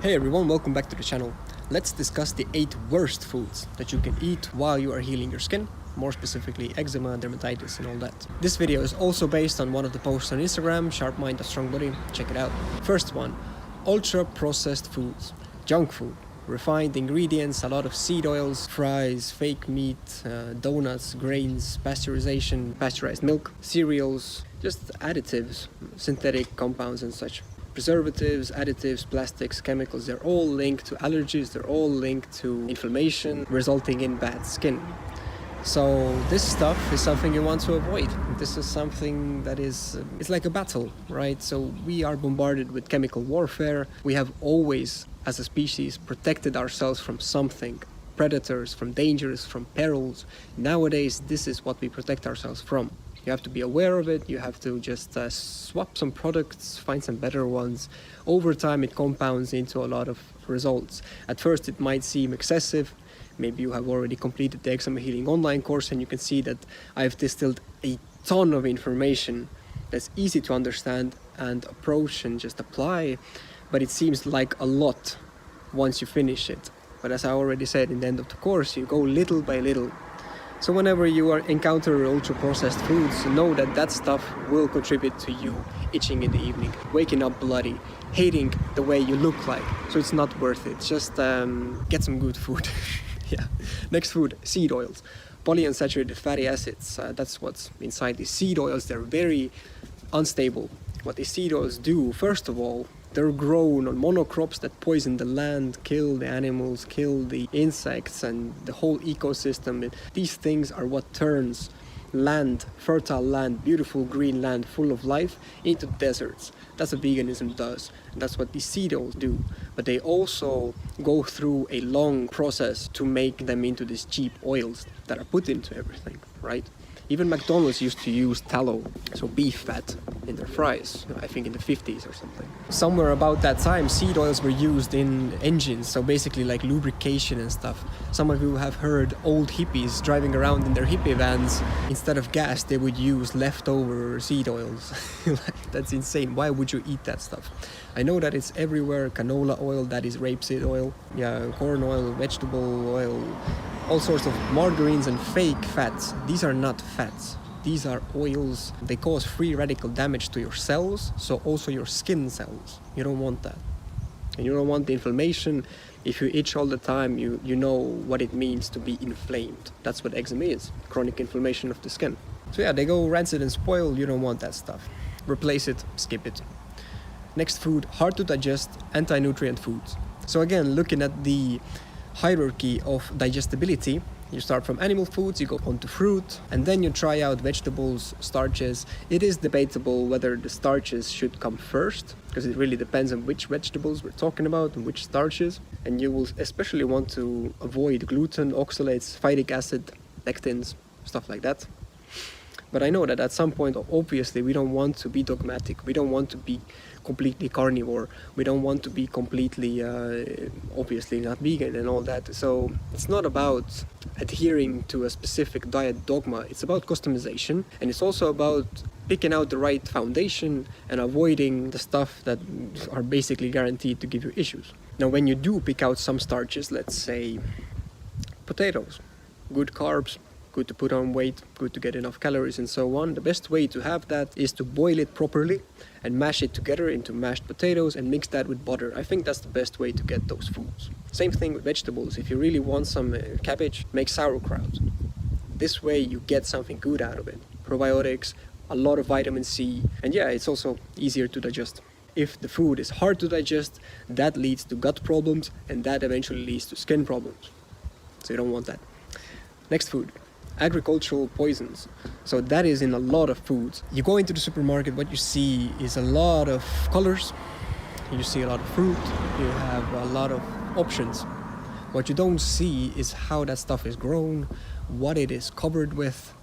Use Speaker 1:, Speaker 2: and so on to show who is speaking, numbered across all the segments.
Speaker 1: Hey everyone, welcome back to the channel. Let's discuss the 8 worst foods that you can eat while you are healing your skin, more specifically eczema, dermatitis and all that. This video is also based on one of the posts on Instagram, Sharp Mind, a Strong Body, check it out. First one, ultra processed foods, junk food, refined ingredients, a lot of seed oils, fries, fake meat, donuts, grains, pasteurized milk, cereals, just additives, synthetic compounds and such. Preservatives, additives, plastics, chemicals, they're all linked to allergies, they're all linked to inflammation, resulting in bad skin. So this stuff is something you want to avoid. This is something that it's like a battle, right? So we are bombarded with chemical warfare. We have always, as a species, protected ourselves from something. Predators, from dangers, from perils. Nowadays, this is what we protect ourselves from. You have to be aware of it, you have to just swap some products, find some better ones. Over time it compounds into a lot of results. At first it might seem excessive. Maybe you have already completed the Eczema Healing online course and you can see that I've distilled a ton of information that's easy to understand and approach and just apply. But it seems like a lot once you finish it. But as I already said in the end of the course, you go little by little. So whenever you encounter ultra-processed foods, know that that stuff will contribute to you itching in the evening, waking up bloody, hating the way you look like. So it's not worth it. Just get some good food. Yeah. Next food, seed oils. Polyunsaturated fatty acids. That's what's inside these seed oils. They're very unstable. What these seed oils do, first of all, they're grown on monocrops that poison the land, kill the animals, kill the insects and the whole ecosystem. These things are what turns land, fertile land, beautiful green land full of life into deserts. That's what veganism does. And that's what these seed oils do. But they also go through a long process to make them into these cheap oils that are put into everything, right? Even McDonald's used to use tallow, so beef fat, in their fries, I think in the 50s or something. Somewhere about that time, seed oils were used in engines, so basically like lubrication and stuff. Some of you have heard old hippies driving around in their hippie vans. Instead of gas, they would use leftover seed oils. Like, that's insane. Why would you eat that stuff? I know that it's everywhere. Canola oil, that is rapeseed oil. Yeah, corn oil, vegetable oil, all sorts of margarines and fake fats. These are not fats. These are oils. They cause free radical damage to your cells, so also your skin cells. You don't want that. And you don't want the inflammation. If you itch all the time, you know what it means to be inflamed. That's what eczema is, chronic inflammation of the skin. So yeah, they go rancid and spoil. You don't want that stuff. Replace it, skip it. Next food, hard to digest, anti-nutrient foods. So again, looking at the hierarchy of digestibility, you start from animal foods, you go on to fruit, and then you try out vegetables, starches. It is debatable whether the starches should come first, because it really depends on which vegetables we're talking about and which starches. And you will especially want to avoid gluten, oxalates, phytic acid, lectins, stuff like that. But I know that at some point, obviously, we don't want to be dogmatic. We don't want to be completely carnivore. We don't want to be completely, obviously, not vegan and all that. So it's not about adhering to a specific diet dogma. It's about customization. And it's also about picking out the right foundation and avoiding the stuff that are basically guaranteed to give you issues. Now, when you do pick out some starches, let's say potatoes, good carbs, good to put on weight, good to get enough calories and so on. The best way to have that is to boil it properly and mash it together into mashed potatoes and mix that with butter. I think that's the best way to get those foods. Same thing with vegetables. If you really want some cabbage, make sauerkraut. This way you get something good out of it. Probiotics, a lot of vitamin C, and yeah, it's also easier to digest. If the food is hard to digest, that leads to gut problems and that eventually leads to skin problems. So you don't want that. Next food. Agricultural poisons. So that is in a lot of foods. You go into the supermarket, what you see is a lot of colors. You see a lot of fruit. You have a lot of options. What you don't see is how that stuff is grown, what it is covered with,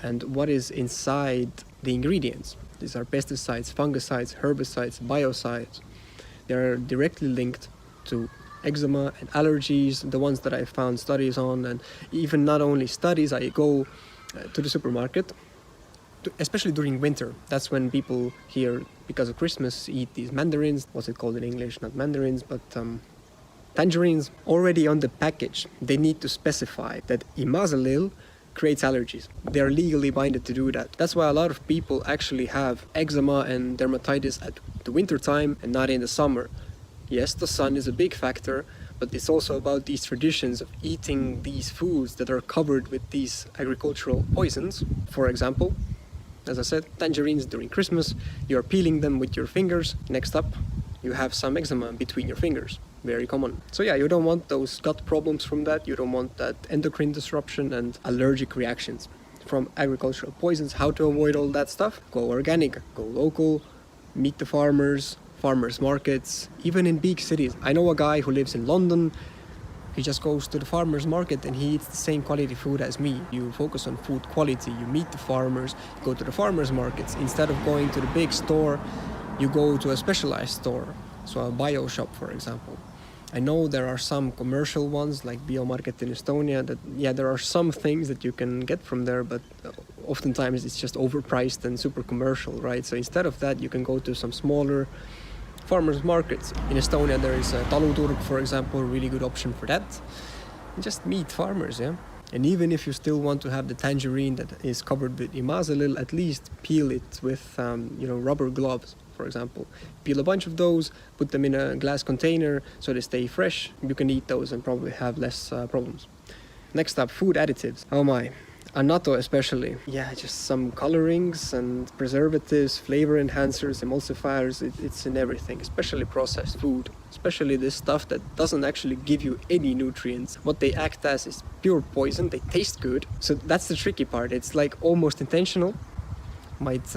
Speaker 1: and what is inside the ingredients. These are pesticides, fungicides, herbicides, biocides. They are directly linked to eczema and allergies, the ones that I found studies on. And even not only studies, I go to the supermarket especially during winter. That's when people here, because of Christmas, eat these mandarins. What's it called in English? Not mandarins, but tangerines. Already on the package, they need to specify that imazalil creates allergies. They're legally binded to do that. That's why a lot of people actually have eczema and dermatitis at the winter time and not in the summer. Yes, the sun is a big factor, but it's also about these traditions of eating these foods that are covered with these agricultural poisons. For example, as I said, tangerines during Christmas, you're peeling them with your fingers. Next up, you have some eczema between your fingers. Very common. So yeah, you don't want those gut problems from that. You don't want that endocrine disruption and allergic reactions from agricultural poisons. How to avoid all that stuff? Go organic, go local, meet the farmers markets, even in big cities. I know a guy who lives in London. He just goes to the farmers market and he eats the same quality food as me. You focus on food quality, you meet the farmers, you go to the farmers markets. Instead of going to the big store, you go to a specialized store, so a bio shop, for example. I know there are some commercial ones like Biomarket in Estonia that, yeah, there are some things that you can get from there, but oftentimes it's just overpriced and super commercial, right? So instead of that, you can go to some smaller farmers markets. In Estonia, there is a Taluturg, for example, a really good option for that. And just meet farmers, yeah? And even if you still want to have the tangerine that is covered with imazalil, at least peel it with, rubber gloves, for example. Peel a bunch of those, put them in a glass container so they stay fresh. You can eat those and probably have less problems. Next up, food additives. Oh my. Annatto especially. Yeah, just some colorings and preservatives, flavor enhancers, emulsifiers. It's in everything, especially processed food. Especially this stuff that doesn't actually give you any nutrients. What they act as is pure poison. They taste good. So that's the tricky part. It's like almost intentional. Might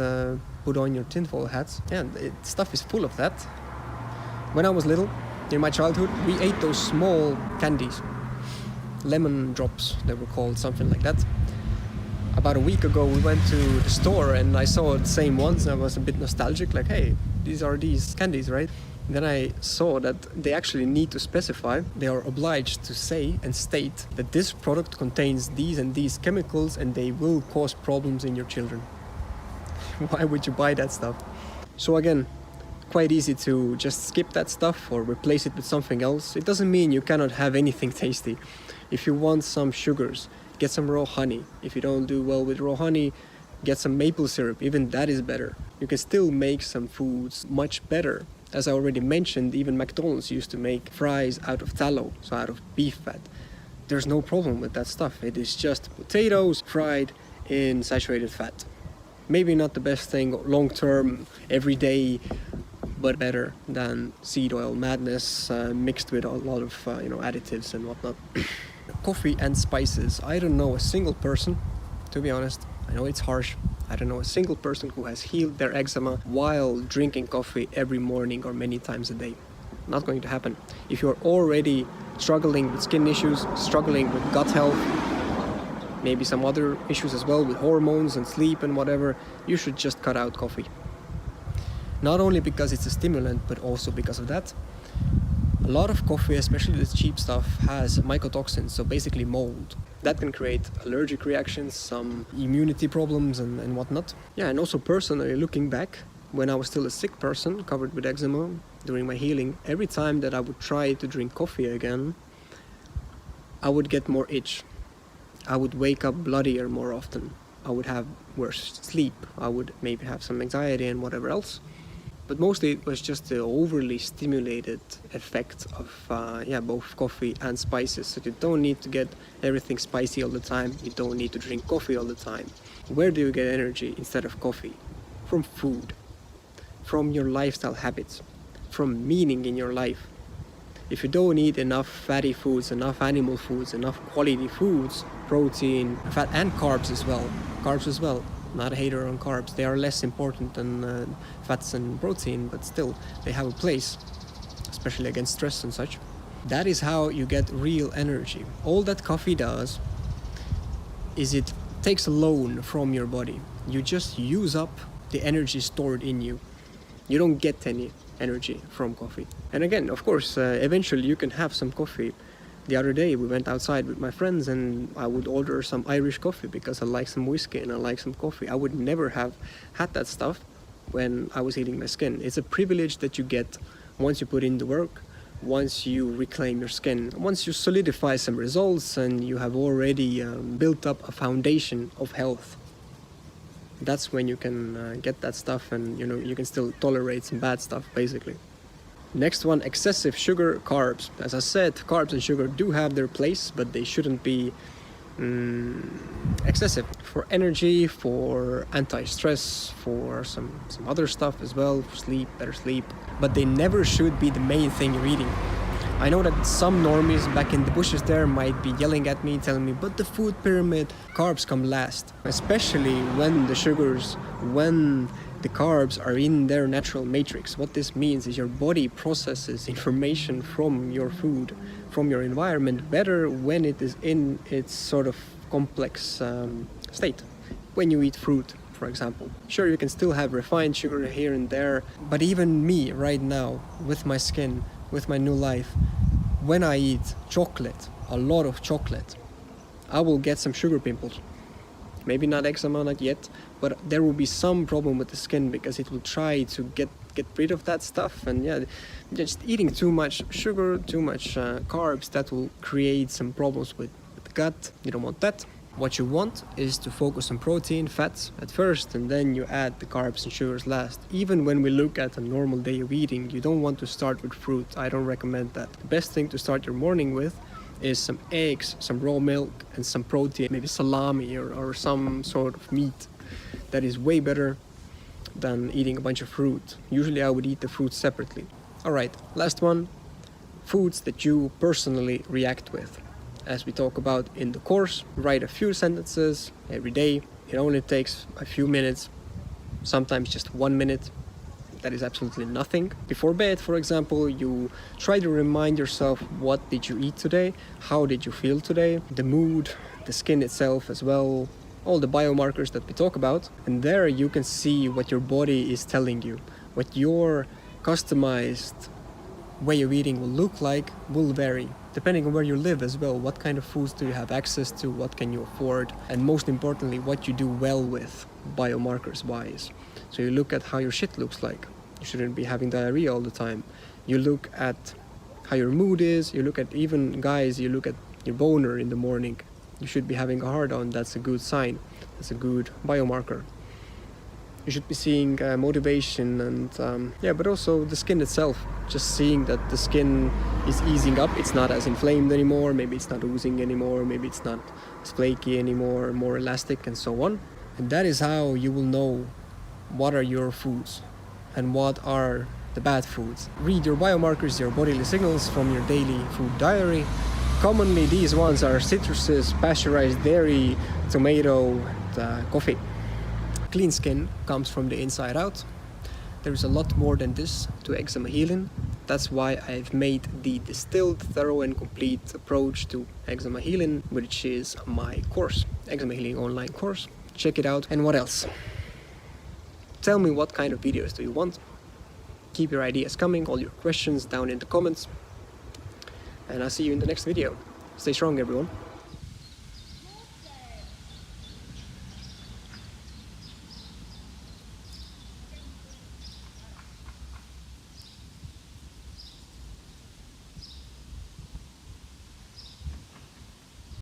Speaker 1: put on your tinfoil hats. Yeah, stuff is full of that. When I was little, in my childhood, we ate those small candies. Lemon drops, they were called, something like that. About a week ago, we went to the store and I saw the same ones. I was a bit nostalgic, like, hey, these are these candies, right? And then I saw that they actually need to specify, they are obliged to say and state that this product contains these and these chemicals and they will cause problems in your children. Why would you buy that stuff? So again, quite easy to just skip that stuff or replace it with something else. It doesn't mean you cannot have anything tasty. If you want some sugars, get some raw honey. If you don't do well with raw honey, get some maple syrup. Even that is better. You can still make some foods much better. As I already mentioned, even McDonald's used to make fries out of tallow, so out of beef fat. There's no problem with that stuff. It is just potatoes fried in saturated fat. Maybe not the best thing long-term, every day, but better than seed oil madness mixed with a lot of additives and whatnot. Coffee and spices. I don't know a single person, to be honest. I know it's harsh. I don't know a single person who has healed their eczema while drinking coffee every morning or many times a day. Not going to happen. If you're already struggling with skin issues, struggling with gut health, maybe some other issues as well with hormones and sleep and whatever, you should just cut out coffee. Not only because it's a stimulant, but also because of that. A lot of coffee, especially the cheap stuff, has mycotoxins, so basically mold. That can create allergic reactions, some immunity problems and whatnot. Yeah, and also personally, looking back, when I was still a sick person, covered with eczema, during my healing, every time that I would try to drink coffee again, I would get more itch. I would wake up bloodier more often. I would have worse sleep. I would maybe have some anxiety and whatever else. But mostly it was just the overly stimulated effect of both coffee and spices. So you don't need to get everything spicy all the time. You don't need to drink coffee all the time. Where do you get energy instead of coffee? From food, from your lifestyle habits, from meaning in your life. If you don't eat enough fatty foods, enough animal foods, enough quality foods, protein, fat and carbs as well. Not a hater on carbs. They are less important than fats and protein, but still they have a place, especially against stress and such. That is how you get real energy. All that coffee does is it takes a loan from your body. You just use up the energy stored in you. You don't get any energy from coffee. And again, of course, eventually you can have some coffee The other day we went outside with my friends and I would order some Irish coffee because I like some whiskey and I like some coffee. I would never have had that stuff when I was healing my skin. It's a privilege that you get once you put in the work, once you reclaim your skin, once you solidify some results and you have already built up a foundation of health. That's when you can get that stuff, and you can still tolerate some bad stuff, basically. Next one, excessive sugar, carbs. As I said, carbs and sugar do have their place, but they shouldn't be excessive. For energy, for anti-stress, for some other stuff as well, for sleep, better sleep. But they never should be the main thing you're eating. I know that some normies back in the bushes there might be yelling at me, telling me, but the food pyramid, carbs come last. Especially when the sugars, when the carbs are in their natural matrix. What this means is your body processes information from your food, from your environment, better when it is in its sort of complex state. When you eat fruit, for example. Sure, you can still have refined sugar here and there, but even me right now, with my skin, with my new life, when I eat chocolate, a lot of chocolate, I will get some sugar pimples. Maybe not eczema, not yet, but there will be some problem with the skin because it will try to get rid of that stuff. And yeah, just eating too much sugar, too much carbs, that will create some problems with the gut. You don't want that. What you want is to focus on protein, fats at first, and then you add the carbs and sugars last. Even when we look at a normal day of eating, you don't want to start with fruit. I don't recommend that. The best thing to start your morning with is some eggs, some raw milk, and some protein, maybe salami or some sort of meat. That is way better than eating a bunch of fruit. Usually I would eat the fruit separately. Alright, last one. Foods that you personally react with. As we talk about in the course, write a few sentences every day. It only takes a few minutes, sometimes just 1 minute. That is absolutely nothing. Before bed, for example, you try to remind yourself, what did you eat today? How did you feel today? The mood, the skin itself as well, all the biomarkers that we talk about. And there you can see what your body is telling you. What your customized way of eating will look like will vary, depending on where you live as well. What kind of foods do you have access to? What can you afford? And most importantly, what you do well with, biomarkers wise. So you look at how your shit looks like. You shouldn't be having diarrhea all the time. You look at how your mood is. You look at, even guys, you look at your boner in the morning. You should be having a hard on. That's a good sign. That's a good biomarker. You should be seeing motivation and but also the skin itself. Just seeing that the skin is easing up. It's not as inflamed anymore. Maybe it's not oozing anymore. Maybe it's not as flaky anymore, more elastic, and so on. And that is how you will know what are your foods and what are the bad foods. Read your biomarkers, your bodily signals from your daily food diary. Commonly these ones are citruses, pasteurized dairy, tomato, and coffee. Clean skin comes from the inside out. There is a lot more than this to eczema healing. That's why I've made the distilled, thorough and complete approach to eczema healing, which is my course, Eczema Healing Online course. Check it out. And what else? Tell me what kind of videos do you want. Keep your ideas coming, all your questions down in the comments. And I'll see you in the next video. Stay strong, everyone.